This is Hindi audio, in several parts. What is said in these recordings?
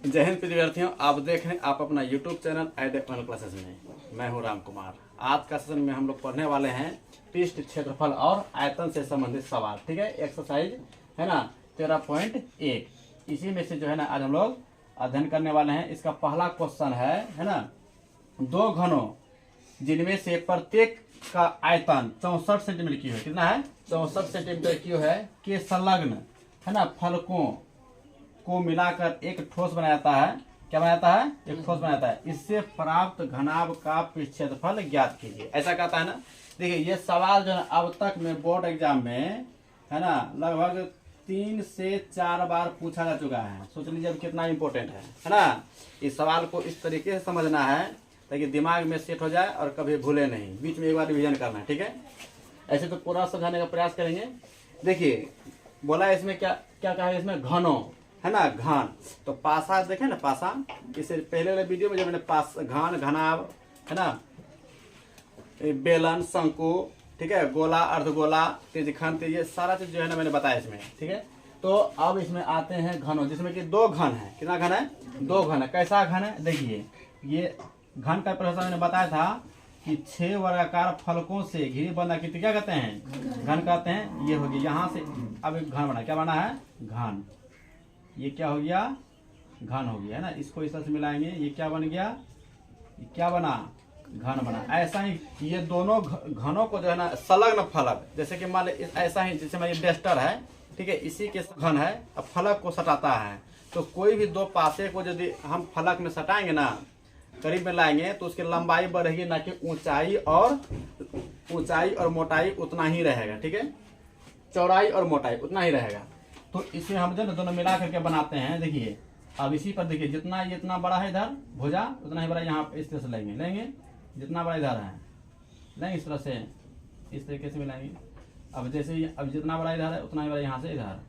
जय हिंद विद्यार्थियों, आप देख रहे हैं आप अपना YouTube चैनल एडेक ऑनलाइन क्लासेस में। मैं हूं राम कुमार। आज का सेशन में हम लोग पढ़ने वाले हैं पृष्ठ, क्षेत्रफल और आयतन से संबंधित सवाल। ठीक है, एक्सरसाइज है ना 13.1। इसी में से जो है ना आज हम लोग अध्ययन करने वाले हैं। इसका पहला क्वेश्चन है ना, दो घनों जिनमें से प्रत्येक का आयतन 64 सेंटीमीटर क्यूब है। कितना है? 64 सेंटीमीटर क्यूब है के संलग्न है ना फलकों को मिलाकर एक ठोस बनाया जाता है। क्या बनाया जाता है? एक ठोस बनाया जाता है। इससे प्राप्त घनाभ का क्षेत्रफल ज्ञात कीजिए। ऐसा कहता है ना। देखिए ये सवाल जो है अब तक में बोर्ड एग्जाम में है ना लगभग 3 से 4 बार पूछा जा चुका है। सोच लीजिए अब कितना इंपॉर्टेंट है ना। इस सवाल को इस तरीके से समझना है ताकि दिमाग में सेट हो जाए और कभी भूले नहीं। बीच में एक बार रिविजन करना है। ठीक है, ऐसे तो पूरा समझाने का प्रयास करेंगे। देखिए बोला इसमें क्या क्या कहा है, इसमें घनों है ना, घन। तो पासा देखे ना, पासा इससे पहले वाले वीडियो में जब मैंने पास घन, घनाभ है ना, बेलन, शंकु, ठीक है, गोला, अर्धगोला, त्रिज्यखंड, ये सारा चीज जो है ना मैंने बताया इसमें। ठीक है, तो अब इसमें आते हैं घनों, जिसमें कि दो घन है। कितना घन है? दो घन है। कैसा घन है? देखिए ये घन का परिभाषा मैंने बताया था कि 6 वर्गाकार फलकों से घिरी बंद आकृति क्या कहते हैं? घन कहते हैं। ये हो गया यहाँ से अब एक घन बना। क्या बना है? घन। ये क्या हो गया? घन हो गया है ना। इसको इस तरह से मिलाएंगे, ये क्या बन गया? ये क्या बना? घन बना। ऐसा ही ये दोनों घनों को जो है ना संलग्न फलक, जैसे कि मान लीजिए ऐसा ही, जैसे मान ये डेस्टर है, ठीक है, इसी के घन है, अब फलक को सटाता है। तो कोई भी दो पासे को यदि हम फलक में सटाएंगे ना, करीब में लाएंगे, तो उसकी लंबाई बढ़ेगी, ना कि ऊंचाई और मोटाई उतना ही रहेगा। ठीक है, चौड़ाई और मोटाई उतना ही रहेगा। तो इसमें हम जो दोनों मिला करके बनाते हैं। देखिए अब इसी पर देखिए, जितना ये इतना बड़ा है इधर भुजा, उतना ही बड़ा यहाँ इस तरह से लेंगे जितना बड़ा इधर है लेंगे, इस तरह से इस तरीके से मिलाएंगे। अब जैसे अब जितना बड़ा इधर है उतना ही बड़ा यहाँ से इधर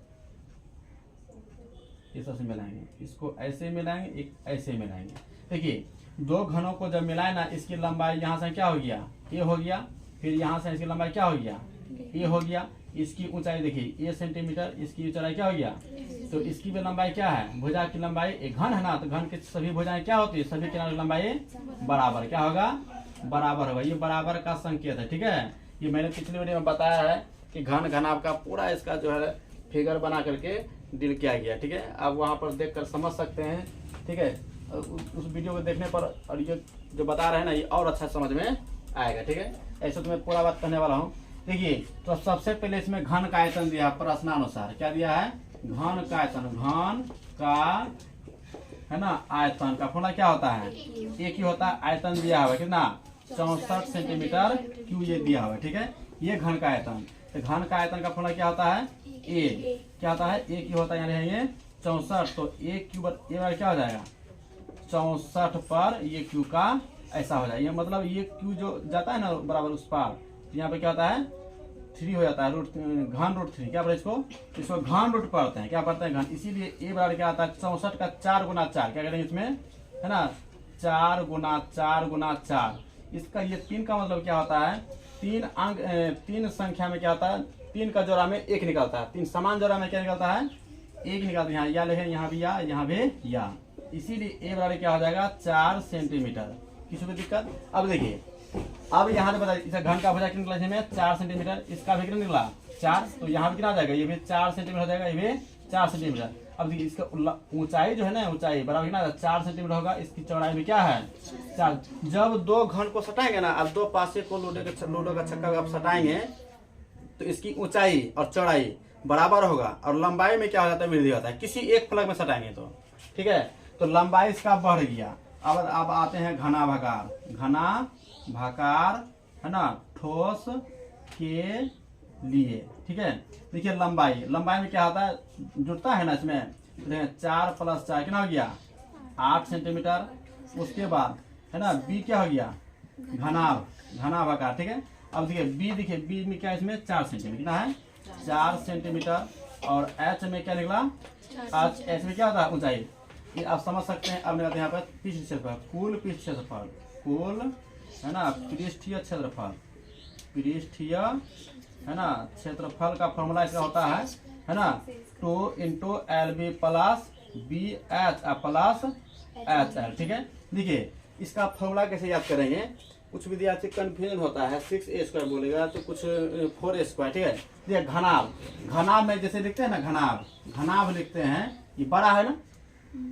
इस तरह से मिलाएंगे। इसको ऐसे मिलाएंगे, एक ऐसे मिलाएंगे। देखिए दो घनों को जब मिलाए ना, इसकी लंबाई यहाँ से क्या हो गया? ए हो गया। फिर यहाँ से इसकी लंबाई क्या हो गया? ए हो गया। इसकी ऊंचाई देखिए ए सेंटीमीटर, इसकी चौड़ाई क्या हो गया? तो इसकी भी लंबाई क्या है? भुजा की लंबाई, एक घन है ना, तो घन की सभी भुजाएं क्या होती है? सभी किनारों की लंबाई बराबर। क्या होगा? बराबर होगा। ये बराबर का संकेत है। ठीक है, ये मैंने पिछले वीडियो में बताया है कि घन घनाभ का पूरा इसका जो है फिगर बना करके डील किया गया। ठीक है, आप वहाँ पर देख कर समझ सकते हैं। ठीक है, उस वीडियो को देखने पर और ये जो बता रहे हैं ना, ये और अच्छा समझ में आएगा। ठीक है, ऐसे तो मैं पूरा बात करने वाला हूँ। देखिए तो सबसे पहले इसमें घन का आयतन दिया प्रश्नानुसार। क्या दिया है? घन का आयतन। घन का है ना आयतन का फॉर्मूला क्या होता है? एक ही होता है। आयतन दिया हुआ कितना? 64 सेंटीमीटर क्यूब ये दिया हुआ। ठीक है, ये घन का आयतन। तो घन का आयतन का फॉर्मूला क्या होता है? ए। क्या होता है? एक ही होता है, यानी ये 64। तो एक क्यूब ए बार क्या हो जाएगा? 64 पर ये क्यू का ऐसा हो जाएगा। मतलब ये क्यू जो जाता है ना बराबर उस पार, यहाँ पे क्या होता है? 3 हो जाता है, घन रूट 3। क्या बोले इसको घन रूट पढ़ते हैं। क्या पढ़ते हैं? घन। इसीलिए ए बराबर क्या आता है? 64 का 4 गुना 4। क्या करेंगे इसमें है ना? 4 गुना 4 गुना 4। इसका ये 3 का मतलब क्या होता है? 3 अंक 3 संख्या में क्या होता है? 3 का जोड़ा में 1 निकलता है। 3 समान जोड़ा में क्या निकलता है? 1 निकलता है। यहाँ लिखे, यहाँ भी या, यहाँ भी या। इसीलिए ए बराबर क्या हो जाएगा? 4 सेंटीमीटर। किसी को दिक्कत? अब देखिए अब यहाँ से बताइए, इसे घन का भुजा कितना निकला? इसमें 4 सेंटीमीटर। इसका भी कितना निकला? 4। तो यहाँ भी कितना आ जाएगा? ये भी 4 सेंटीमीटर हो जाएगा, ये भी 4 सेंटीमीटर। अब देखिए इसका ऊंचाई जो है ना, ऊंचाई बराबर कितना 4 सेंटीमीटर होगा। इसकी चौड़ाई भी क्या है? 4। जब दो घन को सटाएंगे ना, अब दो पासे को लूडो का छक्का आप सटाएंगे, तो इसकी ऊंचाई और चौड़ाई बराबर होगा और लंबाई में क्या हो जाता है? वृद्धि होता है। किसी एक फलक में सटाएंगे तो ठीक है, तो लंबाई इसका बढ़ गया। अब आते हैं घनाभाकार। घनाभाकार है ना ठोस के लिए। ठीक है, देखिए लंबाई में क्या होता है? जुड़ता है ना इसमें। 4 + 4 कितना हो गया? 8 सेंटीमीटर। उसके बाद है ना बी क्या हो गया? घनाभाकार। ठीक है, अब देखिए बी, देखिए बी में क्या है? इसमें 4 सेंटीमीटर। कितना है? 4 सेंटीमीटर। और एच में क्या निकला? एच में क्या होता है? ऊंचाई। ये आप समझ सकते हैं। अब यहाँ पर पृष्ठ क्षेत्रफल, कुल पृष्ठ क्षेत्रफल, कुल है ना पृष्ठीय क्षेत्रफल, पृष्ठीय है ना क्षेत्रफल का फॉर्मूला इसका होता है ना 2 × LB + B H plus H L. ठीक है, देखिए इसका फॉर्मूला कैसे याद करेंगे। कुछ विद्यार्थी कंफ्यूजन होता है, 6a² बोलेगा तो कुछ 4a²। ठीक है, देखिए घनाभ, घनाभ में जैसे लिखते हैं ना, घनाभ, घनाभ लिखते हैं, ये बड़ा है ना,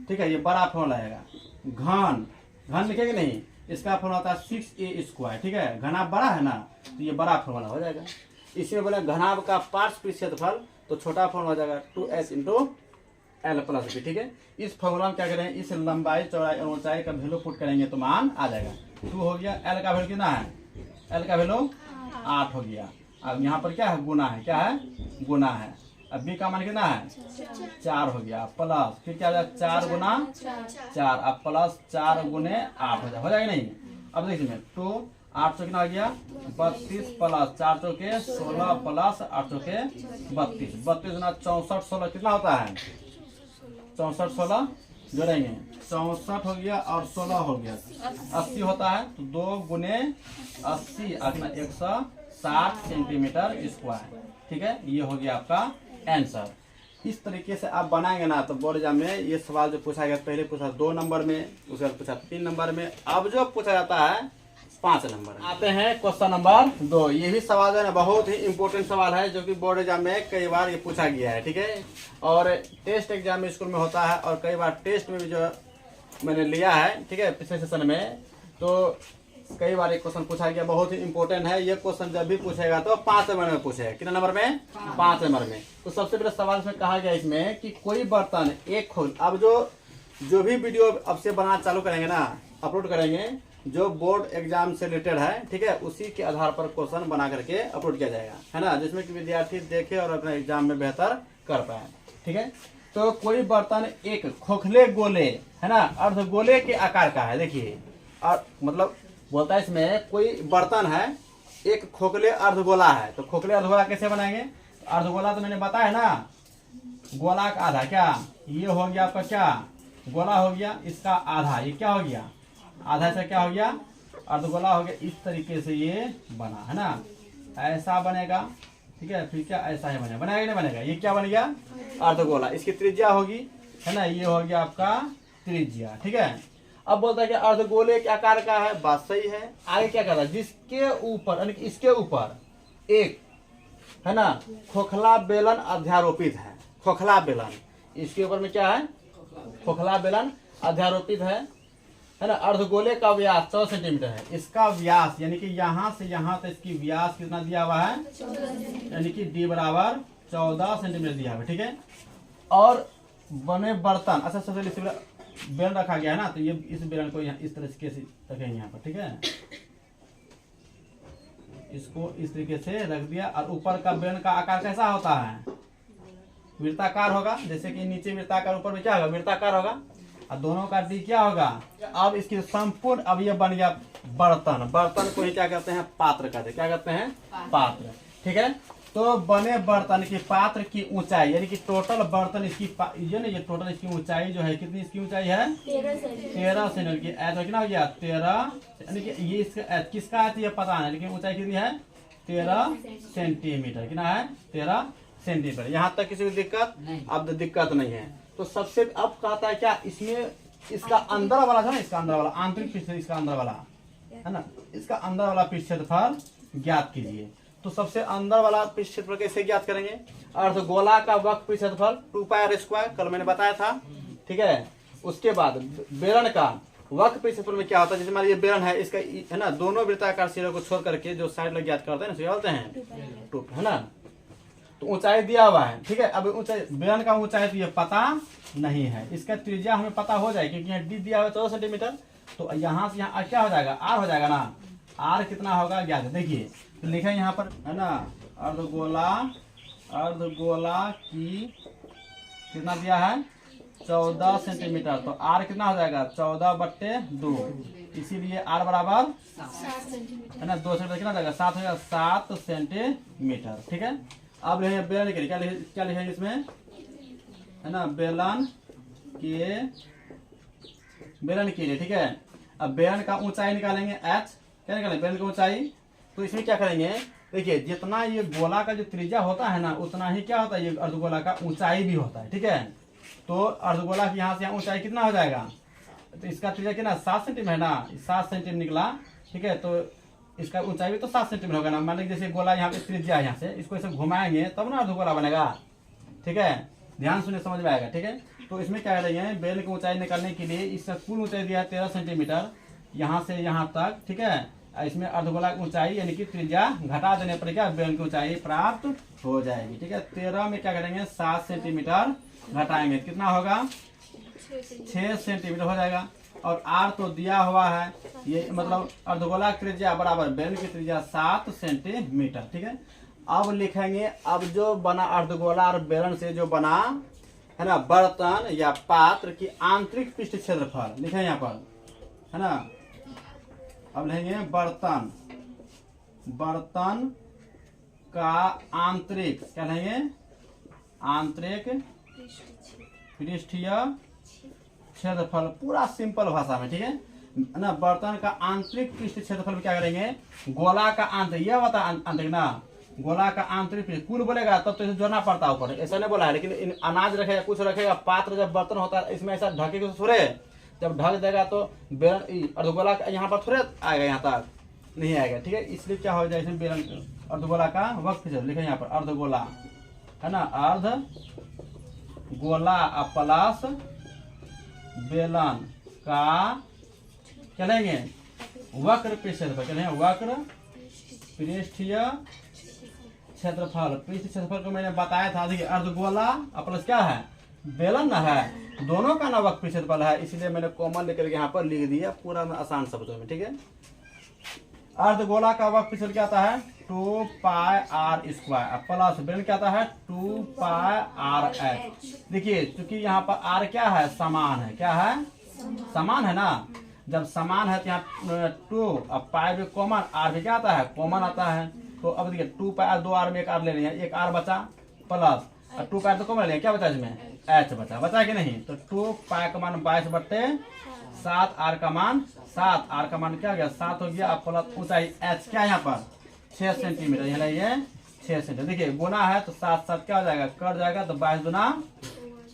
ठीक है, ये बड़ा फॉर्मूला आएगा। घन, घन लिखेंगे नहीं, इसका फॉर्मूला होता है 6a²। ठीक है, घनाभ बड़ा है ना, तो ये बड़ा फॉर्मूला हो जाएगा। इसमें बोले घनाभ का पार्श्व क्षेत्रफल, तो छोटा फॉर्मूला हो जाएगा 2h × एल प्लस बी। ठीक है, इस फॉर्मूला में क्या करें, इस लंबाई चौड़ाई और ऊंचाई का वैल्यू पुट करेंगे तो मान आ जाएगा। 2 हो गया, एल का वैल्यू कितना है, एल का वैल्यू 8 हो गया। अब यहाँ पर क्या है, गुना है, क्या है, गुना है। अब बी का मान कितना है, 4 हो गया, प्लस फिर क्या हो जाएगा 4 × 4, अब प्लस 4 × 8 हो जाएगा नहीं। अब देखिए तो 8 कितना हो गया 32 प्लस 4 चौके 16 प्लस 8 चौके 32, 32 गुना 64 16 कितना होता है 64 16 जोड़ेंगे 64 हो गया और 16 हो गया 80 होता है। तो 2 × 80 अपना 160 सेंटीमीटर स्क्वायर। ठीक है, ये हो गया आपका आंसर। इस तरीके से आप बनाएंगे ना तो बोर्ड एग्जाम में ये सवाल जो पूछा गया, पहले पूछा 2 नंबर में, उसके बाद पूछा 3 नंबर में, अब जो पूछा जाता है 5 नंबर में। आते हैं क्वेश्चन नंबर 2। ये भी सवाल है ना, बहुत ही इंपॉर्टेंट सवाल है जो कि बोर्ड एग्जाम में कई बार ये पूछा गया है। ठीक है, और टेस्ट एग्जाम में स्कूल में होता है और कई बार टेस्ट में भी जो मैंने लिया है, ठीक है, पिछले सेशन में, तो कई बार एक क्वेश्चन पूछा गया, बहुत ही इंपॉर्टेंट है। ये क्वेश्चन जब भी पूछेगा तो 5 नंबर में पूछेगा। कितने नंबर में, 5 नंबर में। तो सबसे पहले सवाल इसमें कहा गया इसमें कि कोई बर्तन एक खोल, अब जो भी वीडियो अब से बनाना चालू करेंगे ना, अपलोड करेंगे, जो बोर्ड एग्जाम से रिलेटेड है, ठीक है, उसी के आधार पर क्वेश्चन बना करके अपलोड किया जाएगा, है ना, जिसमें कि विद्यार्थी देखे और अपने एग्जाम में बेहतर कर पाए। ठीक है, तो कोई बर्तन एक खोखले गोले, है ना, अर्धगोले के आकार का है। देखिए, और मतलब बोलता है इसमें कोई बर्तन है एक खोखले अर्धगोला है। तो खोखले अर्धगोला कैसे बनाएंगे, अर्धगोला तो मैंने बताया ना, गोला का आधा, क्या ये हो गया आपका, क्या गोला हो गया, इसका आधा, ये क्या हो गया, आधा से क्या हो गया, अर्धगोला हो गया। इस तरीके से ये बना, है ना, ऐसा बनेगा। ठीक है, फिर क्या ऐसा ही बनेगा, बनेगा नहीं बनेगा, ये क्या बन गया, अर्धगोला। इसकी त्रिज्या होगी, है ना, ये हो गया आपका त्रिज्या। ठीक है, अब बोलता है कि अर्धगोले के आकार का है, बात सही है। आगे क्या कहता है, जिसके ऊपर यानी कि इसके ऊपर एक, है ना, खोखला बेलन अध्यारोपित है। खोखला बेलन, इसके ऊपर में क्या है, खोखला बेलन अध्यारोपित है ना। अर्धगोले का व्यास 14 सेंटीमीटर है। इसका व्यास यानी कि यहाँ से यहाँ तक इसकी व्यास कितना दिया हुआ है, यानी कि D बराबर 14 सेंटीमीटर दिया हुआ है। ठीक है, और बने बर्तन, अच्छा सबसे बेलन रखा गया है ना, तो ये इस बेलन को यहाँ इस तरीके से रखेंगे यहाँ पर। ठीक है, इसको इस तरीके से रख दिया, और ऊपर का बेलन का आकार कैसा होता है, वृत्ताकार होगा। जैसे कि नीचे वृत्ताकार, ऊपर में क्या होगा, वृत्ताकार होगा, और दोनों का डी क्या होगा। अब इसकी संपूर्ण, अब ये बन गया बर्तन। बर्तन को ही क्या कहते हैं, पात्र कहते हैं। क्या कहते हैं, पात्र। ठीक है, तो बने बर्तन की पात्र की ऊंचाई, यानी कि टोटल बर्तन इसकी ये ना, ये टोटल इसकी ऊंचाई जो है, कितनी इसकी ऊंचाई है 13 सेंटीमीटर। ऐसा कितना हो गया 13, यानी कि ये इसका किसका है ये पता है, लेकिन ऊंचाई कितनी है 13 सेंटीमीटर। कितना है 13 सेंटीमीटर। यहाँ तक किसी को दिक्कत, अब दिक्कत नहीं है। तो सबसे अब कहता है क्या, इसमें इसका अंदर वाला था ना, इसका अंदर वाला आंतरिक पृष्ठ, इसका अंदर वाला है ना, इसका अंदर वाला पृष्ठ क्षेत्रफल ज्ञात कीजिए। तो सबसे अंदर वाला पृष्ठ क्षेत्रफल कैसे ज्ञात करेंगे, अर्धगोला का वक्र पृष्ठ क्षेत्रफल 2πr², कल मैंने बताया था। ठीक है, उसके बाद बेलन का वक्र पृष्ठ क्षेत्रफल में क्या होता है, जैसे हमारा ये बेलन है, इसका है ना, दोनों वृत्ताकार सिरों को छोड़ करके जो साइड लोग ज्ञात करते हैं ना, बोलते हैं टूप, है ना। तो ऊंचाई दिया हुआ है। ठीक है, अब ऊंचाई बेलन का ऊंचाई तो ये पता नहीं है, इसका त्रिज्या हमें पता हो जाए क्योंकि यहाँ डी दिया हुआ है 14 सेंटीमीटर। तो यहाँ से यहाँ क्या हो जाएगा, आर हो जाएगा ना, आर कितना होगा ज्ञात। देखिए तो लिखे यहाँ पर, है ना, अर्धगोला की कितना दिया है 14 सेंटीमीटर। तो आर कितना हो जाएगा 14/2, इसीलिए आर बराबर 7 सेंटीमीटर, है ना, 2 सेंटीमीटर कितना जाएगा 7 हो जाएगा 7 सेंटीमीटर। ठीक है, अब लिखेंगे बेलन के लिए, क्या लिखेंगे इसमें, है ना, बेलन के लिए। ठीक है, अब बेलन का ऊंचाई निकालेंगे h, क्या निकालेंगे बेलन की ऊंचाई। तो इसमें क्या करेंगे, देखिए जितना ये गोला का जो त्रिज्या होता है ना, उतना ही क्या होता है ये अर्धगोला का ऊंचाई भी होता है। ठीक है, तो अर्धगोला की यहाँ से यहाँ ऊंचाई कितना हो जाएगा, तो इसका त्रिज्या कितना 7 सेंटीमीटर है ना, 7 सेंटीमीटर निकला। ठीक है, तो इसका ऊंचाई भी तो 7 सेंटीमीटर होगा ना। मान लीजिए जैसे गोला यहाँ पे त्रिज्या है, यहाँ से इसको ऐसे घुमाएंगे तब ना अर्धगोला बनेगा। ठीक है, ध्यान सुनिए, समझ में आएगा। ठीक है, तो इसमें क्या करेंगे, बेलन की ऊंचाई निकालने के लिए इसका कुल ऊंचाई दिया है 13 सेंटीमीटर यहाँ से यहाँ तक। ठीक है, इसमें अर्धगोला की ऊंचाई यानी कि त्रिज्या घटा देने पर क्या बेलन की ऊंचाई प्राप्त हो जाएगी। ठीक है, 13 में क्या करेंगे 7 सेंटीमीटर घटाएंगे, कितना होगा 6 सेंटीमीटर हो जाएगा। और आर तो दिया हुआ है, ये मतलब अर्धगोला की त्रिज्या बराबर बेलन की त्रिज्या 7 सेंटीमीटर। ठीक है, अब लिखेंगे, अब जो बना अर्धगोला और बेलन से जो बना है ना बर्तन या पात्र की आंतरिक पृष्ठ क्षेत्रफल लिखे यहाँ पर, है ना। अब लिखेंगे बर्तन, बर्तन का आंतरिक, क्या लिखेंगे आंतरिक पृष्ठीय क्षेत्रफल, पूरा सिंपल भाषा में। ठीक है ना, बर्तन का आंतरिक पृष्ठ क्षेत्रफल में क्या करेंगे, गोला का आंतरिक, यह बता आंतरिक ना, गोला का आंतरिक पृष्ठ कुल बोलेगा तब तो इसे जोड़ना पड़ता है ऊपर, ऐसा नहीं बोला है। लेकिन अनाज रखेगा, कुछ रखेगा, पात्र जब बर्तन होता है इसमें ऐसा ढकेगा तो थोड़े, जब ढक देगा तो बेलन अर्धगोला यहाँ पर थोड़े आएगा, यहाँ तक नहीं आएगा। ठीक है, इसलिए क्या हो जाए, इसमें बेलन अर्धगोला का वक्त लिखे यहाँ पर अर्धगोला, है ना, अर्धगोला प्लस बेलन का क्या लेंगे वक्र पृष्ठफल, क्या लेंगे वक्र पृष्ठीय क्षेत्रफल। पृष्ठ क्षेत्रफल को मैंने बताया था, देखिए अर्धगोला प्लस क्या है बेलन ना है, दोनों का ना वक्र क्षेत्रफल है, इसलिए मैंने कॉमन लेकर के यहाँ पर लिख दिया पूरा में आसान शब्दों में। ठीक है, अर्धगोला का वक्र क्षेत्रफल क्या आता है 2 पाई r स्क्वायर प्लस बेलन क्या आता है 2 पाई r h। देखिए चूंकि यहाँ पर r क्या है समान है, क्या है समान है ना, जब समान है तो यहाँ 2 अब पाई भी कॉमन, r भी क्या आता है कॉमन आता है। तो अब देखिए 2 पाई r 2 r में एक r ले लिया, एक r बचा प्लस 2 पाई तो कॉमन ले लिया, क्या बचा इसमें h बचा कि नहीं। तो 2 पाई का मान 22/7, r का मान 7, r का मान क्या हो गया 7 हो गया। प्लस ऊंचाई h क्या है यहाँ पर 6 सेंटीमीटर, यहाँ ये 6 सेंटीमीटर। देखिए गुना है तो 7 7 क्या हो जाएगा कट जाएगा, तो 22 गुना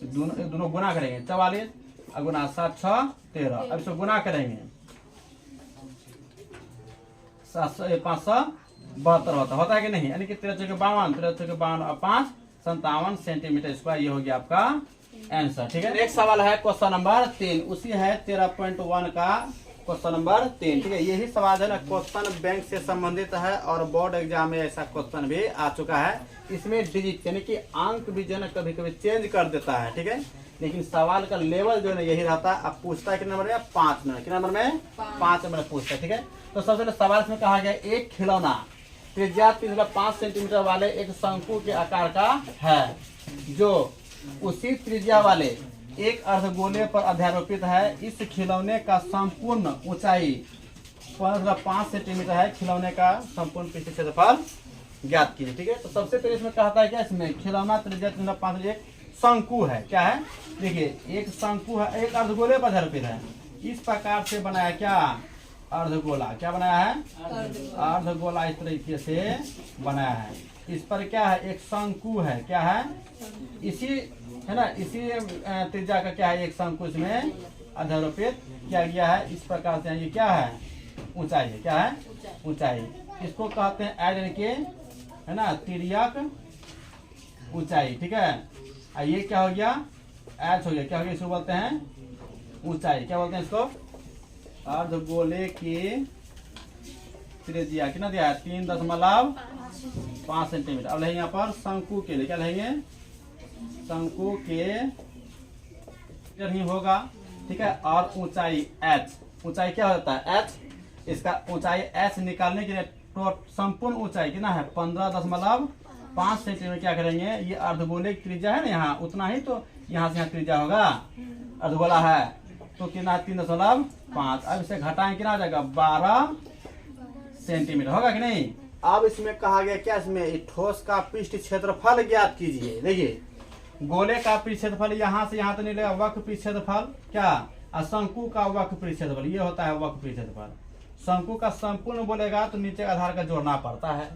दोनों गुना करेंगे 44 और गुना 7 6 13। अब इसको गुना करेंगे 572 होता है कि नहीं, यानी कि 13 चौके 52, 13 चौके 52 और 5 57 सेंटीमीटर स्क्वायर, ये हो गया आपका आंसर। ठीक है, एक सवाल है क्वेश्चन नंबर 3, उसी है 13.1 का क्वेश्चन नंबर 3। ठीक है, यही सवाल है ना क्वेश्चन बैंक से संबंधित है और बोर्ड एग्जाम में ऐसा क्वेश्चन भी आ चुका है। इसमें डिजिट यानी कि अंक भी जो है ना कभी कभी चेंज कर देता है। ठीक है, लेकिन सवाल का लेवल जो है ना यही रहता है। अब पूछता है कितने नंबर में 5 नंबर, कितने नंबर में 5 नंबर में पूछता है। ठीक है, तो सबसे पहले सवाल में कहा गया एक खिलौना त्रिज्या 3.5 सेंटीमीटर वाले एक शंकु के आकार का है, जो उसी त्रिज्या वाले एक अर्धगोले पर अध्यारोपित है। इस खिलौने का संपूर्ण ऊंचाई 5 सेंटीमीटर है। खिलौने का संपूर्ण पृष्ठ क्षेत्रफल ज्ञात कीजिए। ठीक है, तो सबसे पहले इसमें कहता है क्या, इसमें खिलौना त्रिज्या 3.5 एक शंकु है, क्या है देखिए एक शंकु है, एक अर्धगोले पर आधारित है। इस प्रकार से बनाया क्या अर्धगोला, क्या बनाया है अर्धगोला, इस तरीके से बनाया है। इस पर क्या है एक शंकु है, क्या है इसी है ना, इसी त्रिज्या का क्या है एक शंकु इसमें अध्यारोपित किया गया है। इस प्रकार से ये क्या है ऊंचाई है, क्या है ऊंचाई, इसको कहते हैं एड यानी के है ना तिर्यक ऊंचाई। ठीक है, ये क्या हो गया एच हो गया, क्या हो गया इसको बोलते हैं ऊंचाई, क्या बोलते हैं इसको अर्धगोले की त्रिज्या कितना दिया है 3.5 सेंटीमीटर। अब यहाँ पर शंकु के लिए क्या लेंगे शंकु के ही होगा। ठीक है, और ऊंचाई h, ऊंचाई क्या होता है h, इसका ऊंचाई h निकालने के लिए तो संपूर्ण ऊंचाई कितना है 15.5 सेंटीमीटर। क्या करेंगे ये अर्धगोले की त्रिज्या है ना यहाँ उतना ही, तो यहाँ से यहाँ त्रिज्या होगा अर्धगोला है तो कितना 3.5। अब इसे घटाएं कितना आ जाएगा 12 सेंटीमीटर होगा कि नहीं। अब इसमें कहा गया क्या, इसमें ठोस का पृष्ठ क्षेत्रफल ज्ञात कीजिए। देखिए गोले का पृष्ठ क्षेत्रफल यहाँ से यहाँ तक नहीं लेगा, वक्र पृष्ठ क्षेत्रफल क्या शंकु का वक्र पृष्ठ क्षेत्रफल, ये होता है वक्र पृष्ठ क्षेत्रफल। शंकु का संपूर्ण बोलेगा तो नीचे आधार का जोड़ना पड़ता है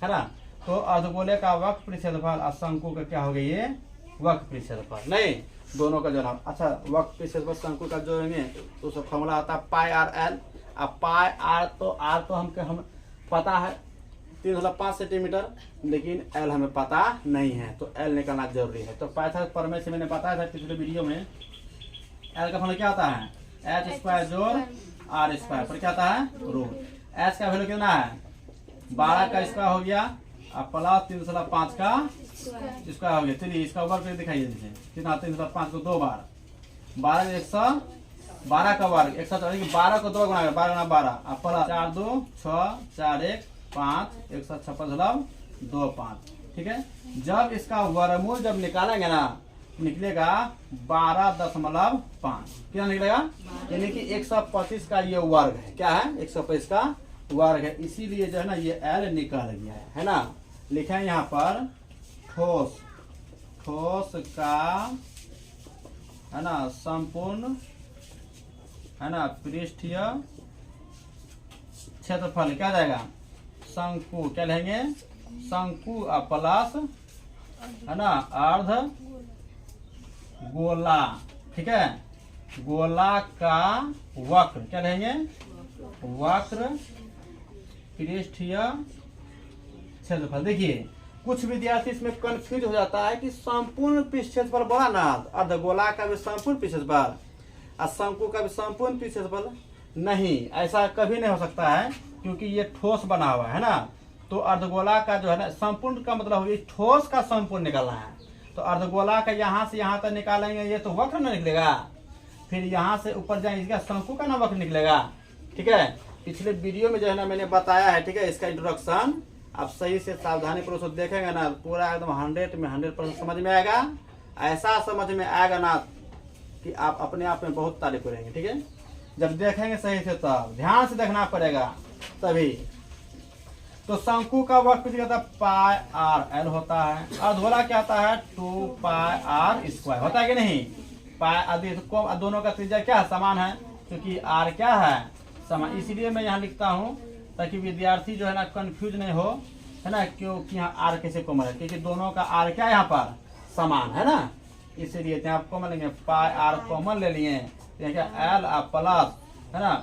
ना। तो अर्धगोले का वक्र पृष्ठ क्षेत्रफल और शंकु का क्या हो गया ये वक्र पृष्ठ क्षेत्रफल। नहीं दोनों का जोड़। अच्छा वक्त पीछे बस शंकु का जोड़ेंगे तो उसका फॉर्मूला आता है पाई आर एल। अब पाई आर तो हम पता है 3.5 सेंटीमीटर, लेकिन एल हमें पता नहीं है तो एल निकालना जरूरी है। तो पाइथागोरस प्रमेय से मैंने बताया था पिछले वीडियो में, एल का फॉर्मूला क्या आता है एच स्क्वायर जोड़ आर स्क्वायर पर क्या आता है रूट। एच का वैल्यू कितना है 12 का स्क्वायर हो गया और प्लस 3.5 का स्क्वायर हो गया। चलिए इसका वर्ग करके दिखाइए, जैसे कितना 3.5 को 2 बार 12 112 का वर्ग 112 को 2 गुना 12 12 और प्लस 4 2 6 4 1 5 156.25। ठीक है, जब इसका वर्गमूल जब निकालेंगे ना निकलेगा 12.5। क्या निकलेगा यानी कि 125 का ये वर्ग है। क्या है 125 का वर्ग है, इसीलिए जो है ना ये एल निकल गया है ना। लिखे हैं यहाँ पर ठोस का है ना संपूर्ण है ना पृष्ठीय क्षेत्रफल क्या जाएगा शंकु, क्या लेंगे शंकु प्लस है ना अर्ध गोला। ठीक है, गोला का वक्र क्या लेंगे वक्र पृष्ठीय क्षेत्रफल। देखिए कुछ विद्यार्थी इसमें कंफ्यूज हो जाता है कि संपूर्ण पृष्ठ क्षेत्रफल बोला ना, अर्धगोला का भी संपूर्ण पृष्ठ क्षेत्रफल और शंकु का भी संपूर्ण पृष्ठ क्षेत्रफल। नहीं, ऐसा कभी नहीं हो सकता है क्योंकि ये ठोस बना हुआ है ना। तो अर्धगोला का जो है ना संपूर्ण का मतलब ये ठोस का संपूर्ण निकालना है। तो अर्धगोला का यहाँ से यहाँ तक निकालेंगे ये तो वक्र न निकलेगा, फिर यहाँ से ऊपर जाएंगे इसका शंकु का ना वक्र निकलेगा। ठीक है, पिछले वीडियो में जो है ना मैंने बताया है। ठीक है, इसका इंट्रोडक्शन आप सही से सावधानी पूर्वक देखेंगे ना पूरा एकदम 100 में 100% समझ में आएगा। ऐसा समझ में आएगा ना कि आप अपने आप में बहुत तारीफ करेंगे। ठीक है, जब देखेंगे सही से तब ध्यान से देखना पड़ेगा तभी। तो शंकु का वक्र कहता है पाई आर एल होता है, अर्धगोला क्या आता है 2 पाई आर स्क्वायर होता है कि नहीं। पाई आदि दोनों का त्रिज्या क्या समान है क्योंकि आर क्या है समान, इसीलिए मैं यहाँ लिखता हूँ ताकि विद्यार्थी जो है ना कंफ्यूज नहीं हो है ना, क्योंकि यहाँ आर कैसे कॉमन है क्योंकि दोनों का आर क्या यहाँ पर समान है ना, इसीलिए आप कॉमन लेंगे पाई आर कॉमन ले लिए क्या एल और प्लस है ना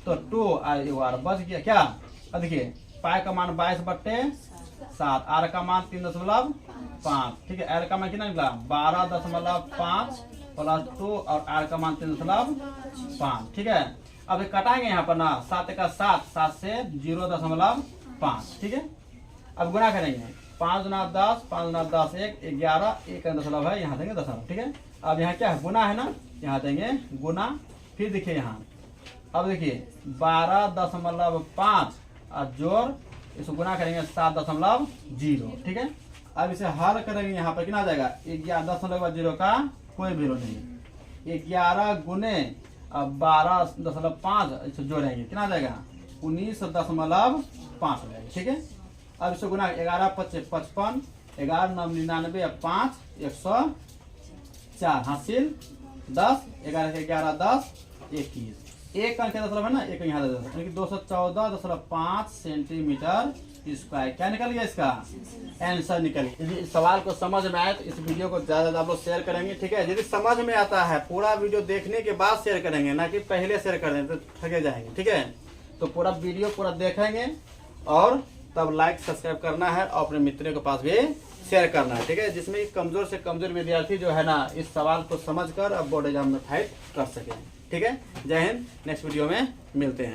तो 2 आर बच गया क्या। अब देखिए पाई का मान 22/7, आर का मान 3.5। ठीक है, एल का मान कितना निकला 12.5 प्लस 2 और आर का मान 3.5। ठीक है, अब कटाएंगे यहाँ पर ना 7 का 7 से 0.5। ठीक है, अब गुणा करेंगे 5 गुना 10 5 गुना 10 1 11 1 दशमलव है यहाँ देंगे दशमलव। ठीक है, अब यहाँ क्या है गुना है ना, यहाँ देंगे गुना। फिर देखिए यहाँ अब देखिए 12.5 और जोड़ इसको गुना करेंगे 7.0। ठीक है, अब इसे हल करेंगे यहाँ पर कितना आ जाएगा 11.0 का कोई वैल्यू नहीं, 11 गुने 12.5 इसे जोड़ेंगे कितना आ जाएगा 19.5 हो जाएगा। ठीक है, अब इसको गुना 11 5 55 11 9 99 5 104 हासिल 10 11 11 10 21 एक अंक दशमलव है ना, एक यहाँ 214.5 सेंटीमीटर स्क्वायर क्या निकल गया इसका आंसर निकल गया। यदि इस सवाल को समझ में आए तो इस वीडियो को ज्यादा आप लोग शेयर करेंगे। ठीक है, यदि समझ में आता है पूरा वीडियो देखने के बाद शेयर करेंगे ना कि पहले शेयर कर दें तो थके जाएंगे। ठीक है, तो पूरा वीडियो पूरा देखेंगे और तब लाइक सब्सक्राइब करना है और अपने मित्रों के पास भी शेयर करना है। ठीक है, जिसमें कमजोर से कमजोर विद्यार्थी जो है ना इस सवाल को समझकर अब बोर्ड एग्जाम में फाइट कर सके। ठीक है, जय हिंद, नेक्स्ट वीडियो में मिलते हैं।